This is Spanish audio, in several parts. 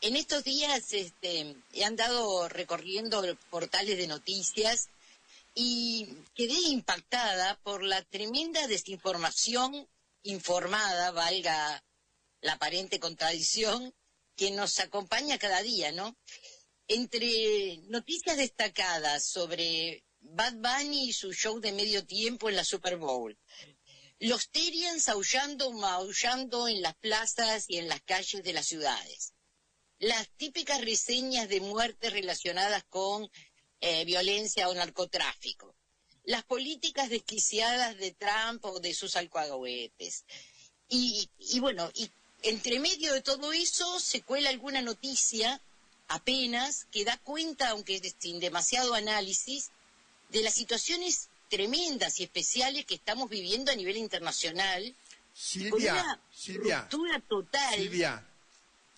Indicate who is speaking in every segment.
Speaker 1: En estos días he andado recorriendo portales de noticias y quedé impactada por la tremenda desinformación informada, valga la aparente contradicción, que nos acompaña cada día, ¿no? Entre noticias destacadas sobre Bad Bunny y su show de medio tiempo en la Super Bowl, los Terians maullando en las plazas y en las calles de las ciudades, las típicas reseñas de muertes relacionadas con violencia o narcotráfico, las políticas desquiciadas de Trump o de sus alcahuetes. Y bueno, y entre medio de todo eso se cuela alguna noticia apenas que da cuenta, aunque sin demasiado análisis, de las situaciones tremendas y especiales que estamos viviendo a nivel internacional.
Speaker 2: Silvia,
Speaker 1: Ruptura total.
Speaker 2: Silvia,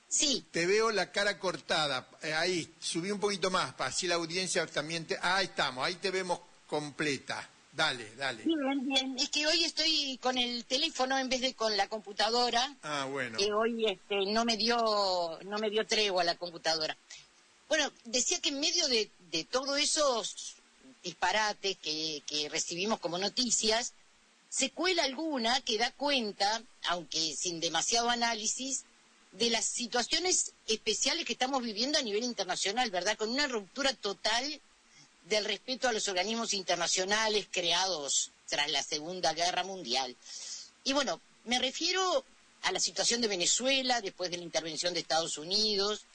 Speaker 1: sí.
Speaker 2: Te veo la cara cortada. Ahí, subí un poquito más, para así la audiencia también te... ahí estamos, ahí te vemos completa. Dale.
Speaker 1: Bien. Es que hoy estoy con el teléfono en vez de con la computadora.
Speaker 2: Ah, bueno.
Speaker 1: Que hoy no me dio tregua la computadora. Bueno, decía que en medio de todos esos disparates que recibimos como noticias, se cuela alguna que da cuenta, aunque sin demasiado análisis, de las situaciones especiales que estamos viviendo a nivel internacional, ¿verdad? Con una ruptura total del respeto a los organismos internacionales creados tras la Segunda Guerra Mundial. Y bueno, me refiero a la situación de Venezuela después de la intervención de Estados Unidos,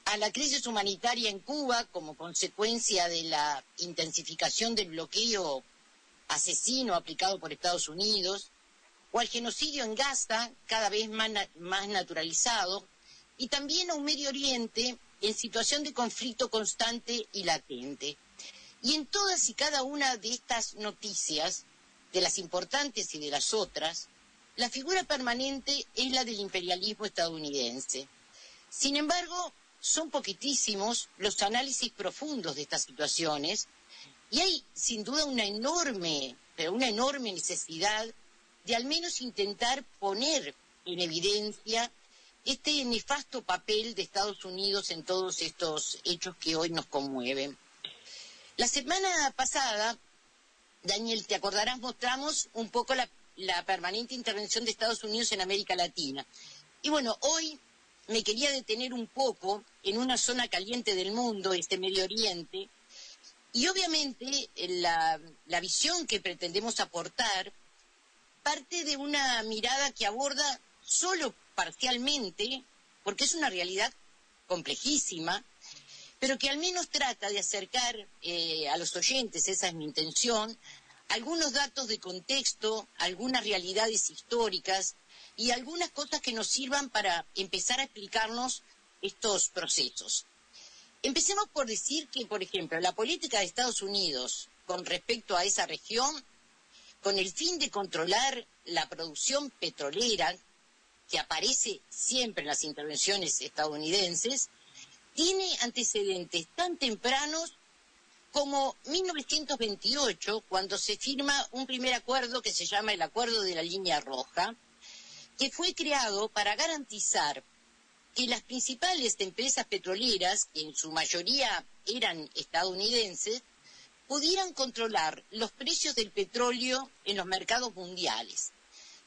Speaker 1: a la crisis humanitaria en Cuba como consecuencia de la intensificación del bloqueo asesino aplicado por Estados Unidos, o al genocidio en Gaza, cada vez más naturalizado, y también a un Medio Oriente en situación de conflicto constante y latente. Y en todas y cada una de estas noticias, de las importantes y de las otras, la figura permanente es la del imperialismo estadounidense. Sin embargo, son poquitísimos los análisis profundos de estas situaciones, y hay sin duda una enorme necesidad de al menos intentar poner en evidencia este nefasto papel de Estados Unidos en todos estos hechos que hoy nos conmueven. La semana pasada, Daniel, te acordarás, mostramos un poco la permanente intervención de Estados Unidos en América Latina. Y bueno, hoy me quería detener un poco en una zona caliente del mundo, Medio Oriente, y obviamente la visión que pretendemos aportar parte de una mirada que aborda solo parcialmente, porque es una realidad complejísima, pero que al menos trata de acercar a los oyentes, esa es mi intención, algunos datos de contexto, algunas realidades históricas y algunas cosas que nos sirvan para empezar a explicarnos estos procesos. Empecemos por decir que, por ejemplo, la política de Estados Unidos con respecto a esa región, con el fin de controlar la producción petrolera, que aparece siempre en las intervenciones estadounidenses, tiene antecedentes tan tempranos como 1928, cuando se firma un primer acuerdo que se llama el Acuerdo de la Línea Roja, que fue creado para garantizar que las principales empresas petroleras, que en su mayoría eran estadounidenses, pudieran controlar los precios del petróleo en los mercados mundiales.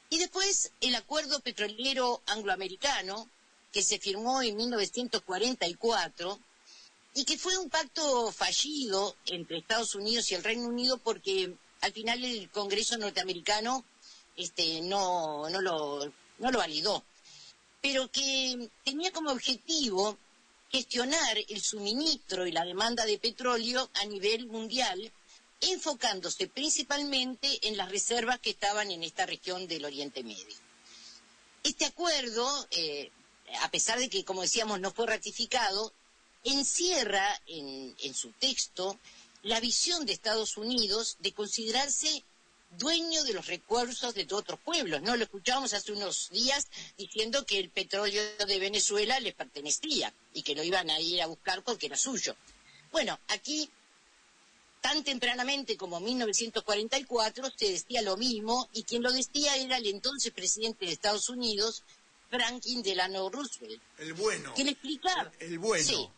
Speaker 1: Y después el Acuerdo Petrolero Angloamericano, que se firmó en 1944, y que fue un pacto fallido entre Estados Unidos y el Reino Unido porque al final el Congreso norteamericano no lo validó, pero que tenía como objetivo gestionar el suministro y la demanda de petróleo a nivel mundial, enfocándose principalmente en las reservas que estaban en esta región del Oriente Medio. Este acuerdo, a pesar de que, como decíamos, no fue ratificado, encierra en su texto la visión de Estados Unidos de considerarse dueño de los recursos de otros pueblos, ¿no? Lo escuchábamos hace unos días diciendo que el petróleo de Venezuela les pertenecía y que lo iban a ir a buscar porque era suyo. Bueno, aquí, tan tempranamente como 1944, se decía lo mismo, y quien lo decía era el entonces presidente de Estados Unidos, Franklin Delano Roosevelt.
Speaker 2: El bueno.
Speaker 1: Que le explicaba.
Speaker 2: El bueno.
Speaker 1: Sí.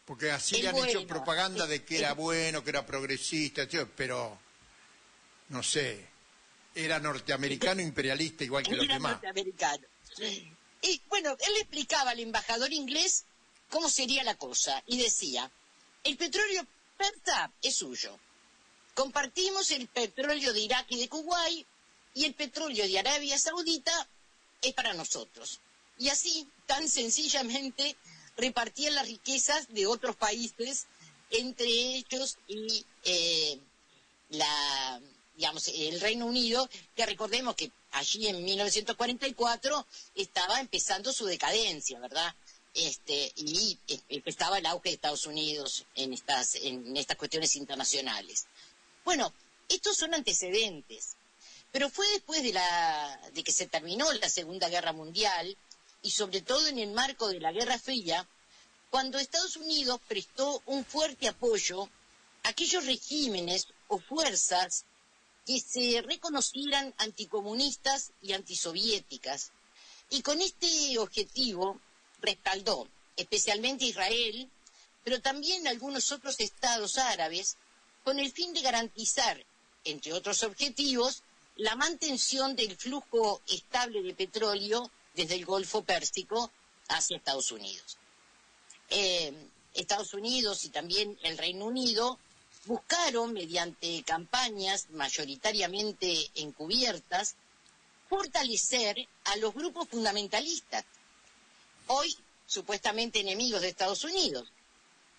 Speaker 2: Porque así le han hecho propaganda de que era bueno, que era progresista, pero no sé, era norteamericano imperialista igual que los demás.
Speaker 1: Norteamericano. Y bueno, él le explicaba al embajador inglés cómo sería la cosa y decía, el petróleo persa es suyo. Compartimos el petróleo de Irak y de Kuwait y el petróleo de Arabia Saudita es para nosotros. Y así, tan sencillamente, repartían las riquezas de otros países entre ellos y el Reino Unido, que recordemos que allí en 1944 estaba empezando su decadencia, ¿verdad? Y estaba el auge de Estados Unidos en estas cuestiones internacionales. Bueno, estos son antecedentes, pero fue después de que se terminó la Segunda Guerra Mundial, y sobre todo en el marco de la Guerra Fría, cuando Estados Unidos prestó un fuerte apoyo a aquellos regímenes o fuerzas que se reconocieran anticomunistas y antisoviéticas. Y con este objetivo respaldó especialmente a Israel, pero también a algunos otros estados árabes, con el fin de garantizar, entre otros objetivos, la mantención del flujo estable de petróleo desde el Golfo Pérsico hacia Estados Unidos. Estados Unidos y también el Reino Unido buscaron, mediante campañas mayoritariamente encubiertas, fortalecer a los grupos fundamentalistas, hoy supuestamente enemigos de Estados Unidos,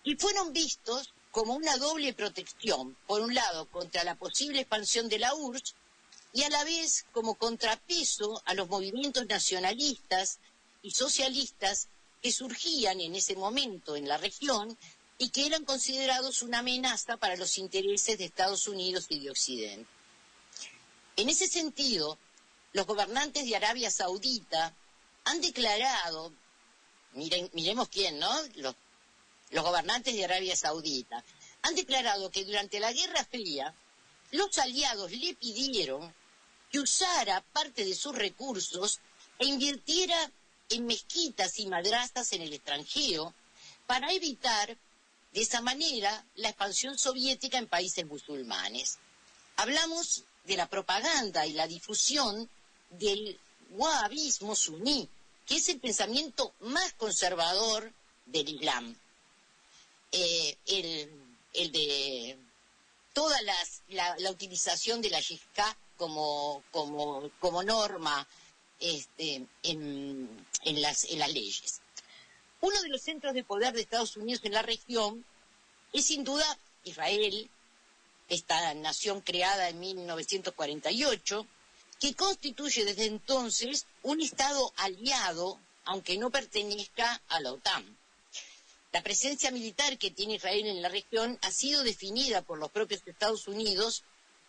Speaker 1: y fueron vistos como una doble protección, por un lado contra la posible expansión de la URSS y a la vez como contrapeso a los movimientos nacionalistas y socialistas que surgían en ese momento en la región y que eran considerados una amenaza para los intereses de Estados Unidos y de Occidente. En ese sentido, los gobernantes de Arabia Saudita han declarado, miremos quién, ¿no? Los gobernantes de Arabia Saudita han declarado que durante la Guerra Fría los aliados le pidieron que usara parte de sus recursos e invirtiera en mezquitas y madrasas en el extranjero para evitar de esa manera la expansión soviética en países musulmanes. Hablamos de la propaganda y la difusión del wahabismo suní, que es el pensamiento más conservador del Islam. El de toda la utilización de la yihad como norma en las leyes. Uno de los centros de poder de Estados Unidos en la región es sin duda Israel, esta nación creada en 1948, que constituye desde entonces un Estado aliado, aunque no pertenezca a la OTAN. La presencia militar que tiene Israel en la región ha sido definida por los propios Estados Unidos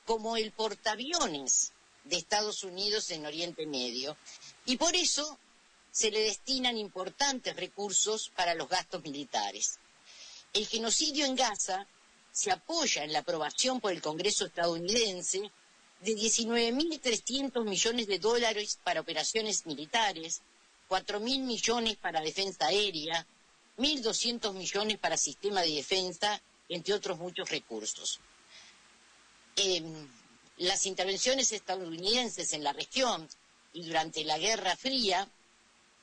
Speaker 1: como el portaaviones de Estados Unidos en Oriente Medio, y por eso se le destinan importantes recursos para los gastos militares. El genocidio en Gaza se apoya en la aprobación por el Congreso estadounidense de 19.300 millones de dólares para operaciones militares, 4.000 millones para defensa aérea, 1.200 millones para sistema de defensa, entre otros muchos recursos. Las intervenciones estadounidenses en la región y durante la Guerra Fría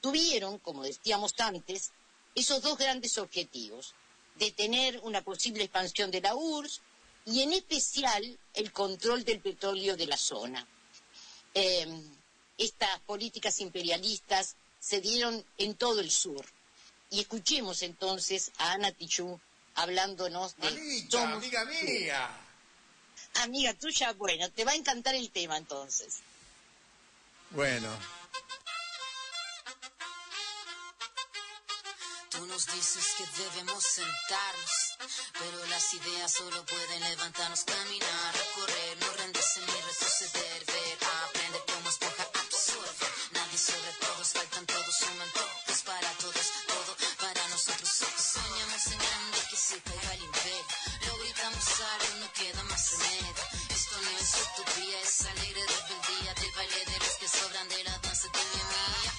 Speaker 1: tuvieron, como decíamos antes, esos dos grandes objetivos: detener una posible expansión de la URSS y en especial el control del petróleo de la zona. Estas políticas imperialistas se dieron en todo el sur. Y escuchemos entonces a Ana Tijoux hablándonos de...
Speaker 2: Amiga mía.
Speaker 1: Amiga tuya, bueno, te va a encantar el tema entonces.
Speaker 2: Bueno.
Speaker 3: Tú nos dices que debemos sentarnos, pero las ideas solo pueden levantarnos, caminar, recorrer, no rendirse ni retroceder, ver, aprender como esponja, absorber. Nadie sobre todos, faltan todos, suman todos, para todos, todo para nosotros. Soñamos en grande que se caiga el imperio, lo gritamos alto, no queda más remedio. Esto no es utopía, es alegre rebeldía del baile de los que sobran de la danza de mi mía.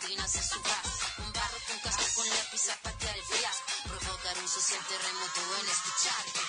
Speaker 3: cortinas en su gas. Un barro con casco con lápiz a patear el fiasco. Provocar un social terremoto en este charco.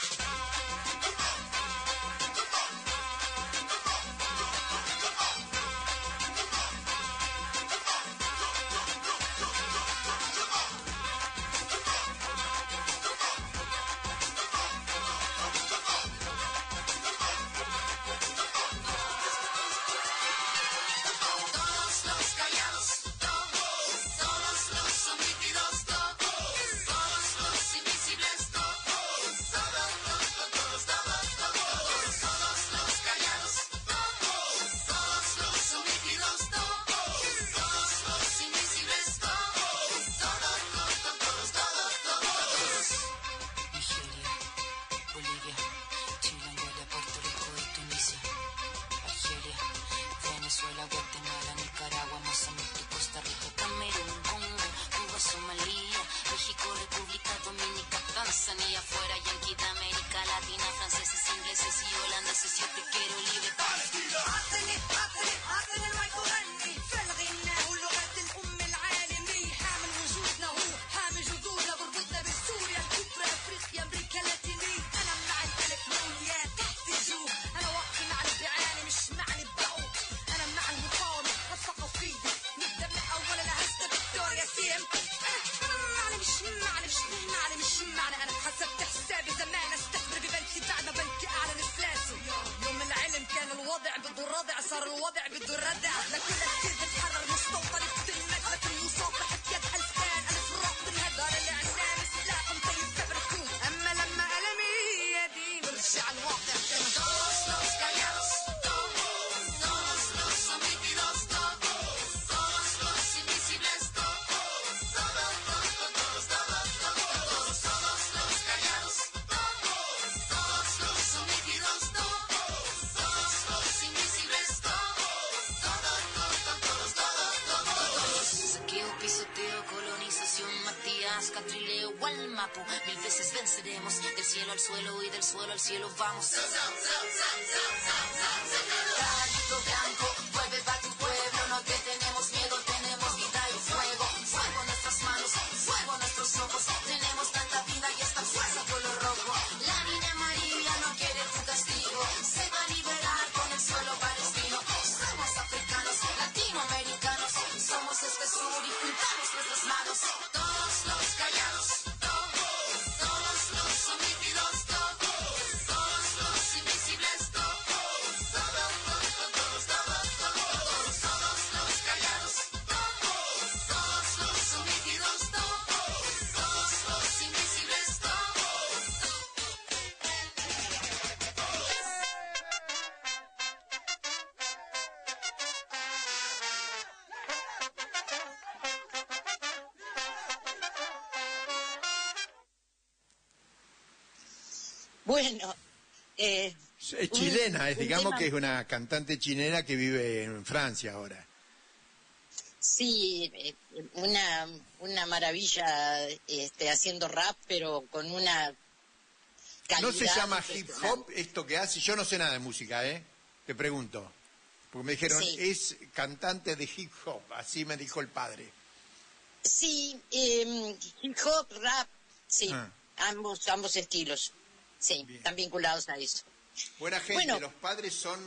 Speaker 3: Mil veces venceremos, del cielo al suelo y del suelo al cielo vamos. Granito blanco, vuelve pa' tu pueblo, no te tenemos miedo, tenemos vida y fuego. Fuego en nuestras manos, fuego en nuestros ojos, tenemos tanta vida y esta fuerza por lo rojo. La niña María no quiere tu castigo, se va a liberar con el suelo palestino. Somos africanos, latinoamericanos, somos este sur y juntamos nuestras manos. Todos los callados.
Speaker 1: Bueno,
Speaker 2: es chilena, digamos que es una cantante chilena que vive en Francia ahora.
Speaker 1: Sí, una maravilla haciendo rap, pero con una calidad.
Speaker 2: ¿No se llama hip hop esto que hace? Yo no sé nada de música, te pregunto. Porque me dijeron, sí, es cantante de hip hop, así me dijo el padre.
Speaker 1: Sí, hip hop, rap, sí, ambos estilos. Sí, bien, están vinculados a eso.
Speaker 2: Buena gente, bueno, los padres son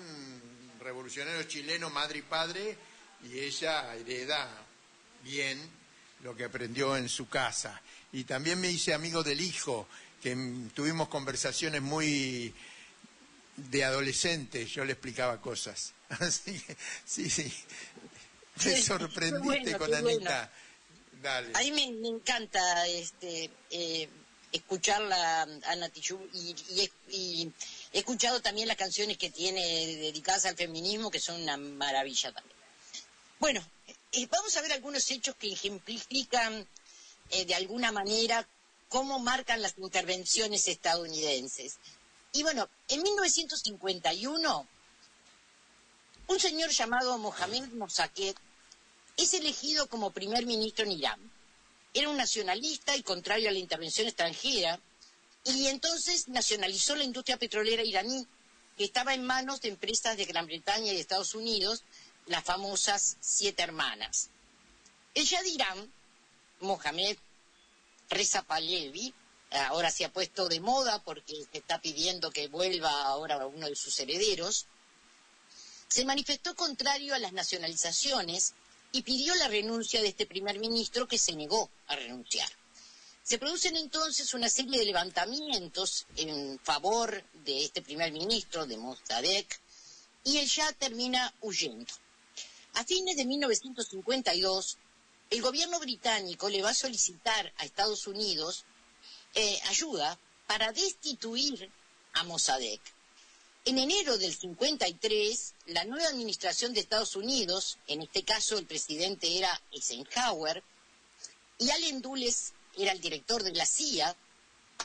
Speaker 2: revolucionarios chilenos, madre y padre, y ella hereda bien lo que aprendió en su casa. Y también me hice amigo del hijo, que tuvimos conversaciones muy de adolescentes, yo le explicaba cosas. Así que, sí, me sorprendiste con Anita. Bueno. Dale.
Speaker 1: A mí me encanta escucharla a Nati y he escuchado también las canciones que tiene dedicadas al feminismo, que son una maravilla también. Bueno, vamos a ver algunos hechos que ejemplifican de alguna manera cómo marcan las intervenciones estadounidenses. Y bueno, en 1951, un señor llamado Mohamed Mossadegh es elegido como primer ministro en Irán. Era un nacionalista y contrario a la intervención extranjera, y entonces nacionalizó la industria petrolera iraní, que estaba en manos de empresas de Gran Bretaña y de Estados Unidos, las famosas 7 hermanas. El Shah de Irán, Mohammad Reza Pahlavi, ahora se ha puesto de moda porque se está pidiendo que vuelva ahora uno de sus herederos, se manifestó contrario a las nacionalizaciones y pidió la renuncia de este primer ministro, que se negó a renunciar. Se producen entonces una serie de levantamientos en favor de este primer ministro, de Mossadegh, y el Shah termina huyendo. A fines de 1952, el gobierno británico le va a solicitar a Estados Unidos ayuda para destituir a Mossadegh. En enero del 53, la nueva administración de Estados Unidos, en este caso el presidente era Eisenhower, y Allen Dulles era el director de la CIA,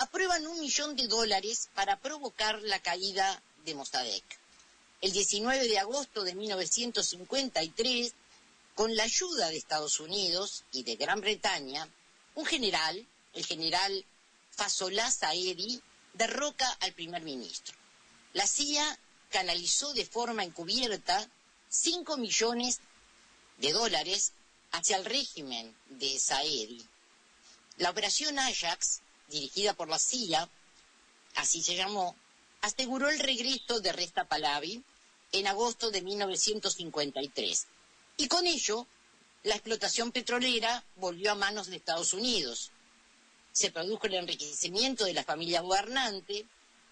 Speaker 1: aprueban $1 millón para provocar la caída de Mossadegh. El 19 de agosto de 1953, con la ayuda de Estados Unidos y de Gran Bretaña, un general, el general Fasollah Saedi, derroca al primer ministro. La CIA canalizó de forma encubierta $5 millones hacia el régimen de Saedi. La operación Ajax, dirigida por la CIA, así se llamó, aseguró el regreso de Reza Pahlavi en agosto de 1953. Y con ello, la explotación petrolera volvió a manos de Estados Unidos. Se produjo el enriquecimiento de la familia gobernante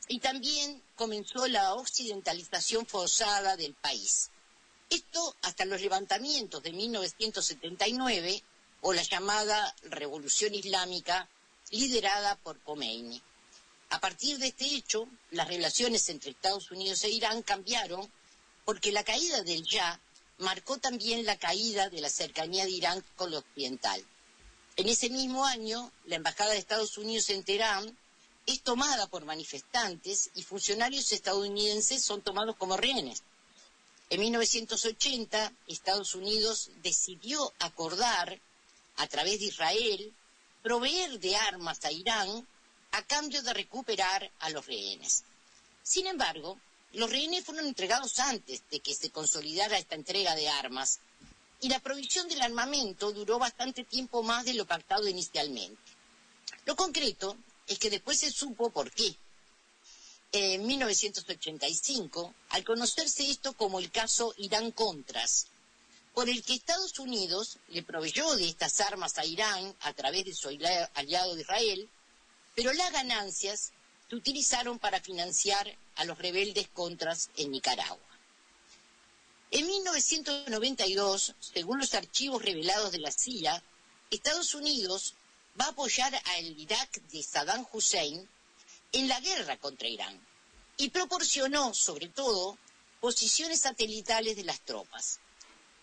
Speaker 1: y también comenzó la occidentalización forzada del país. Esto hasta los levantamientos de 1979 o la llamada Revolución Islámica liderada por Khomeini. A partir de este hecho, las relaciones entre Estados Unidos e Irán cambiaron porque la caída del Shah marcó también la caída de la cercanía de Irán con lo occidental. En ese mismo año, la Embajada de Estados Unidos en Teherán es tomada por manifestantes y funcionarios estadounidenses son tomados como rehenes. En 1980, Estados Unidos decidió acordar, a través de Israel, proveer de armas a Irán a cambio de recuperar a los rehenes. Sin embargo, los rehenes fueron entregados antes de que se consolidara esta entrega de armas, y la provisión del armamento duró bastante tiempo más de lo pactado inicialmente. Lo concreto es que después se supo por qué. En 1985, al conocerse esto como el caso Irán-Contras, por el que Estados Unidos le proveyó de estas armas a Irán a través de su aliado de Israel, pero las ganancias se utilizaron para financiar a los rebeldes Contras en Nicaragua. En 1992, según los archivos revelados de la CIA, Estados Unidos va a apoyar al Irak de Saddam Hussein en la guerra contra Irán y proporcionó, sobre todo, posiciones satelitales de las tropas.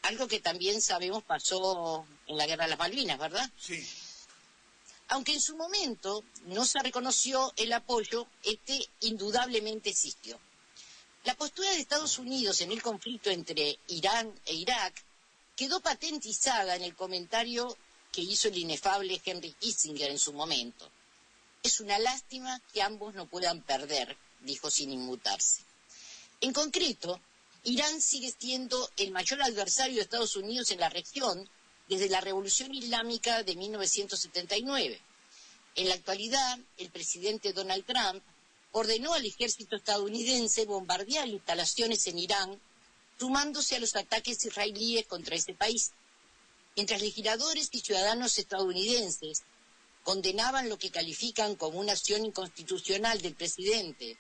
Speaker 1: Algo que también sabemos pasó en la Guerra de las Malvinas, ¿verdad?
Speaker 2: Sí.
Speaker 1: Aunque en su momento no se reconoció el apoyo, este indudablemente existió. La postura de Estados Unidos en el conflicto entre Irán e Irak quedó patentizada en el comentario que hizo el inefable Henry Kissinger en su momento. Es una lástima que ambos no puedan perder, dijo sin inmutarse. En concreto, Irán sigue siendo el mayor adversario de Estados Unidos en la región desde la Revolución Islámica de 1979. En la actualidad, el presidente Donald Trump ordenó al ejército estadounidense bombardear instalaciones en Irán, sumándose a los ataques israelíes contra ese país. Mientras legisladores y ciudadanos estadounidenses condenaban lo que califican como una acción inconstitucional del presidente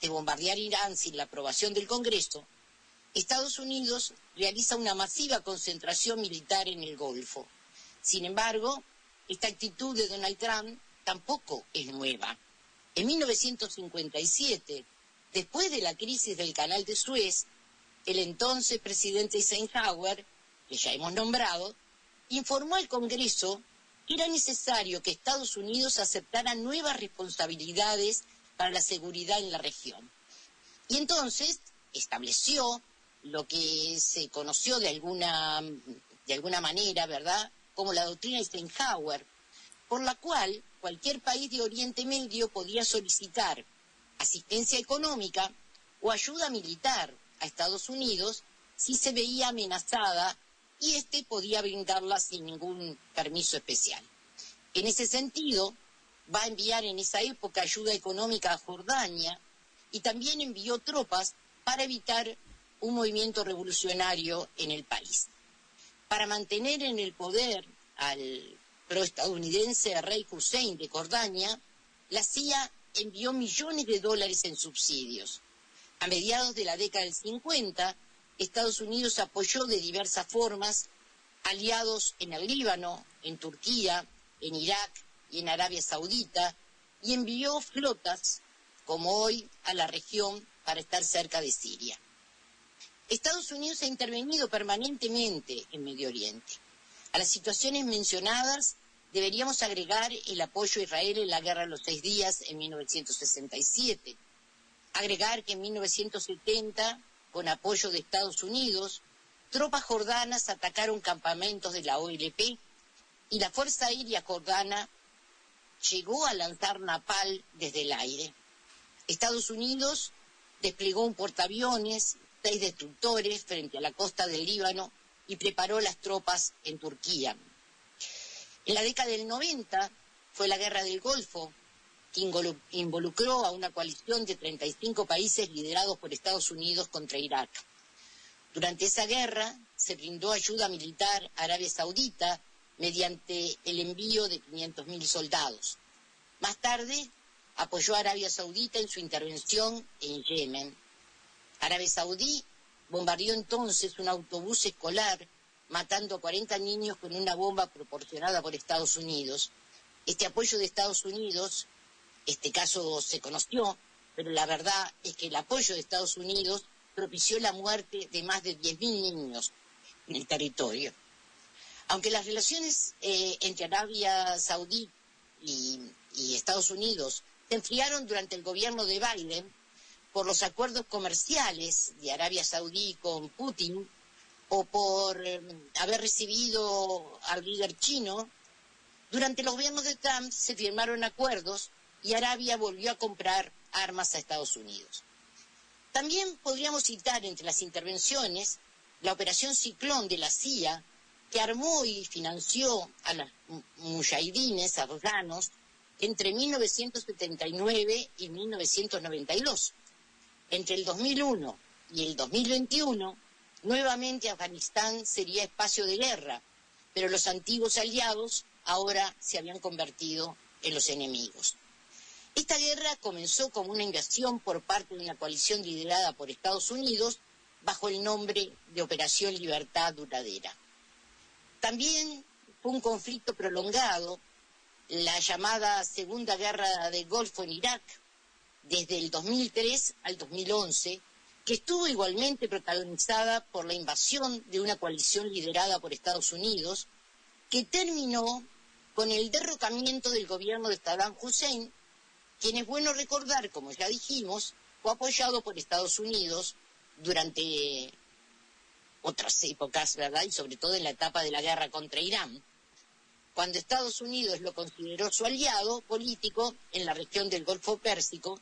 Speaker 1: de bombardear Irán sin la aprobación del Congreso, Estados Unidos realiza una masiva concentración militar en el Golfo. Sin embargo, esta actitud de Donald Trump tampoco es nueva. En 1957, después de la crisis del Canal de Suez, el entonces presidente Eisenhower, que ya hemos nombrado, informó al Congreso que era necesario que Estados Unidos aceptara nuevas responsabilidades para la seguridad en la región. Y entonces estableció lo que se conoció de alguna manera, ¿verdad?, como la doctrina Eisenhower, por la cual cualquier país de Oriente Medio podía solicitar asistencia económica o ayuda militar a Estados Unidos si se veía amenazada y este podía brindarla sin ningún permiso especial. En ese sentido, va a enviar en esa época ayuda económica a Jordania y también envió tropas para evitar un movimiento revolucionario en el país. Para mantener en el poder al proestadounidense rey Hussein de Jordania, la CIA envió millones de dólares en subsidios. A mediados de la década del 50, Estados Unidos apoyó de diversas formas aliados en el Líbano, en Turquía, en Irak y en Arabia Saudita, y envió flotas, como hoy, a la región para estar cerca de Siria. Estados Unidos ha intervenido permanentemente en Medio Oriente. A las situaciones mencionadas deberíamos agregar el apoyo a Israel en la Guerra de los 6 Días en 1967. Agregar que en 1970, con apoyo de Estados Unidos, tropas jordanas atacaron campamentos de la OLP y la Fuerza Aérea Jordana llegó a lanzar napalm desde el aire. Estados Unidos desplegó un portaaviones, 6 destructores frente a la costa del Líbano y preparó las tropas en Turquía. En la década del 90 fue la Guerra del Golfo, que involucró a una coalición de 35 países liderados por Estados Unidos contra Irak. Durante esa guerra se brindó ayuda militar a Arabia Saudita mediante el envío de 500.000 soldados. Más tarde apoyó a Arabia Saudita en su intervención en Yemen. Arabia Saudí bombardeó entonces un autobús escolar, matando a 40 niños con una bomba proporcionada por Estados Unidos. Este apoyo de Estados Unidos, este caso se conoció, pero la verdad es que el apoyo de Estados Unidos propició la muerte de más de 10.000 niños en el territorio. Aunque las relaciones entre Arabia Saudí y Estados Unidos se enfriaron durante el gobierno de Biden por los acuerdos comerciales de Arabia Saudí con Putin o por haber recibido al líder chino, durante los gobiernos de Trump se firmaron acuerdos y Arabia volvió a comprar armas a Estados Unidos. También podríamos citar entre las intervenciones la operación Ciclón de la CIA, que armó y financió a los mujahidines afganos entre 1979 y 1992. Entre el 2001 y el 2021, nuevamente Afganistán sería espacio de guerra, pero los antiguos aliados ahora se habían convertido en los enemigos. Esta guerra comenzó como una invasión por parte de una coalición liderada por Estados Unidos bajo el nombre de Operación Libertad Duradera. También fue un conflicto prolongado, la llamada Segunda Guerra del Golfo en Irak, desde el 2003 al 2011, que estuvo igualmente protagonizada por la invasión de una coalición liderada por Estados Unidos, que terminó con el derrocamiento del gobierno de Saddam Hussein, quien es bueno recordar, como ya dijimos, fue apoyado por Estados Unidos durante otras épocas, ¿verdad? Y sobre todo en la etapa de la guerra contra Irán, cuando Estados Unidos lo consideró su aliado político en la región del Golfo Pérsico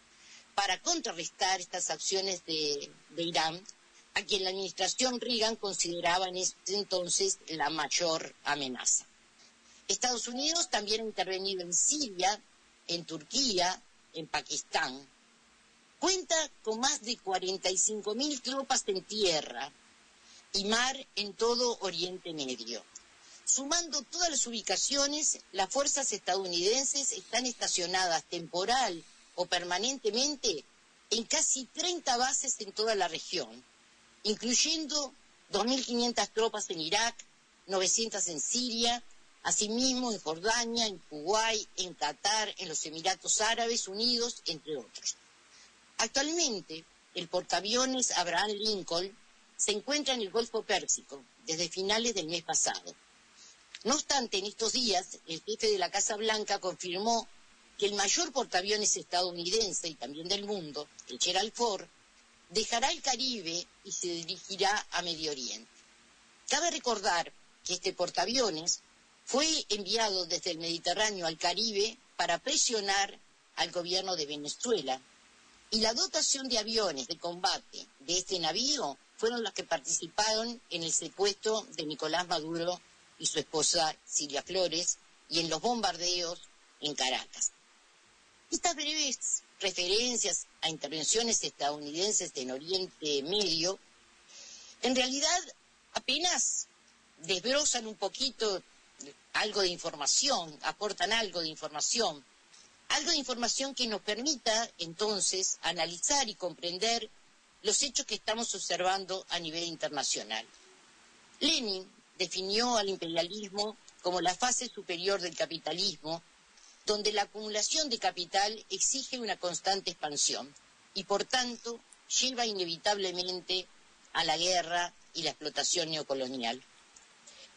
Speaker 1: para contrarrestar estas acciones de Irán, a quien la administración Reagan consideraba en ese entonces la mayor amenaza. Estados Unidos también ha intervenido en Siria, en Turquía, en Pakistán. Cuenta con más de 45.000 tropas en tierra y mar en todo Oriente Medio. Sumando todas las ubicaciones, las fuerzas estadounidenses están estacionadas temporal o permanentemente en casi 30 bases en toda la región, incluyendo 2.500 tropas en Irak, 900 en Siria, asimismo en Jordania, en Kuwait, en Qatar, en los Emiratos Árabes Unidos, entre otros. Actualmente, el portaaviones Abraham Lincoln se encuentra en el Golfo Pérsico desde finales del mes pasado. No obstante, en estos días, el jefe de la Casa Blanca confirmó que el mayor portaaviones estadounidense y también del mundo, el Gerald Ford, dejará el Caribe y se dirigirá a Medio Oriente. Cabe recordar que este portaaviones fue enviado desde el Mediterráneo al Caribe para presionar al gobierno de Venezuela, y la dotación de aviones de combate de este navío fueron las que participaron en el secuestro de Nicolás Maduro y su esposa Silvia Flores y en los bombardeos en Caracas. Estas breves referencias a intervenciones estadounidenses en Oriente Medio, en realidad apenas desbrozan un poquito algo de información, aportan algo de información que nos permita entonces analizar y comprender los hechos que estamos observando a nivel internacional. Lenin definió al imperialismo como la fase superior del capitalismo, donde la acumulación de capital exige una constante expansión y, por tanto, lleva inevitablemente a la guerra y la explotación neocolonial.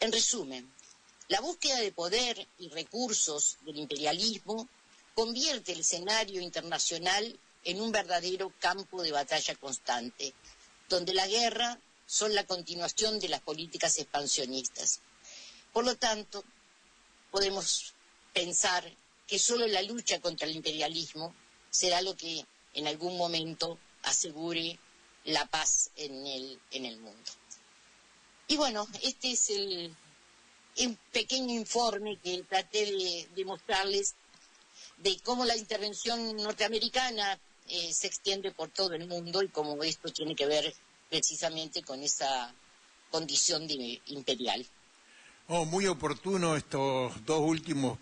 Speaker 1: En resumen, la búsqueda de poder y recursos del imperialismo convierte el escenario internacional en un verdadero campo de batalla constante, donde la guerra son la continuación de las políticas expansionistas. Por lo tanto, podemos pensar que solo la lucha contra el imperialismo será lo que en algún momento asegure la paz en el mundo. Y bueno, este es un pequeño informe que traté de mostrarles de cómo la intervención norteamericana se extiende por todo el mundo y cómo esto tiene que ver precisamente con esa condición de imperial.
Speaker 2: Oh, muy oportuno estos dos últimos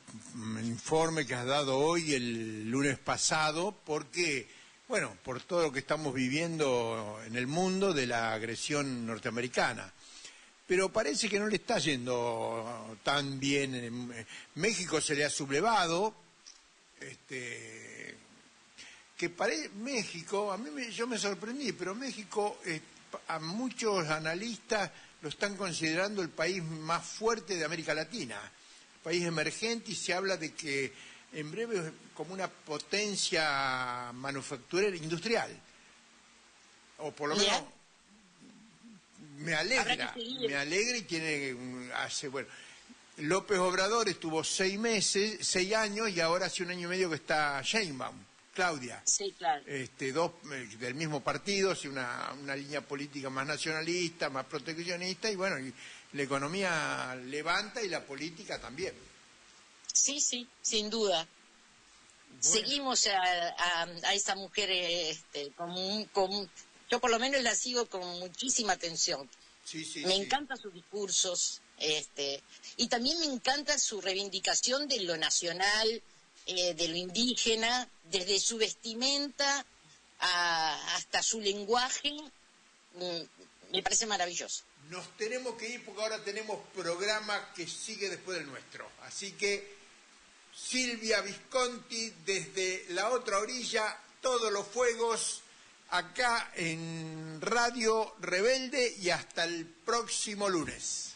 Speaker 2: informes que has dado hoy y el lunes pasado, porque, bueno, por todo lo que estamos viviendo en el mundo de la agresión norteamericana. Pero parece que no le está yendo tan bien. México se le ha sublevado, México, yo me sorprendí, pero México, a muchos analistas lo están considerando el país más fuerte de América Latina, país emergente, y se habla de que en breve es como una potencia manufacturera industrial, o por lo menos me alegra y bueno, López Obrador estuvo 6 años y ahora hace 1 año y medio que está Sheinbaum, Claudia.
Speaker 1: Sí, claro.
Speaker 2: Dos del mismo partido, una línea política más nacionalista, más proteccionista, y bueno, y la economía levanta y la política también.
Speaker 1: Sí, sin duda. Bueno. Seguimos a esa mujer, yo por lo menos la sigo con muchísima atención. Me encantan sus discursos, y también me encanta su reivindicación de lo nacional, de lo indígena, desde su vestimenta hasta su lenguaje. Me parece maravilloso.
Speaker 2: Nos tenemos que ir porque ahora tenemos programa que sigue después del nuestro. Así que, Silvia Visconti, desde la otra orilla, todos los fuegos, acá en Radio Rebelde, y hasta el próximo lunes.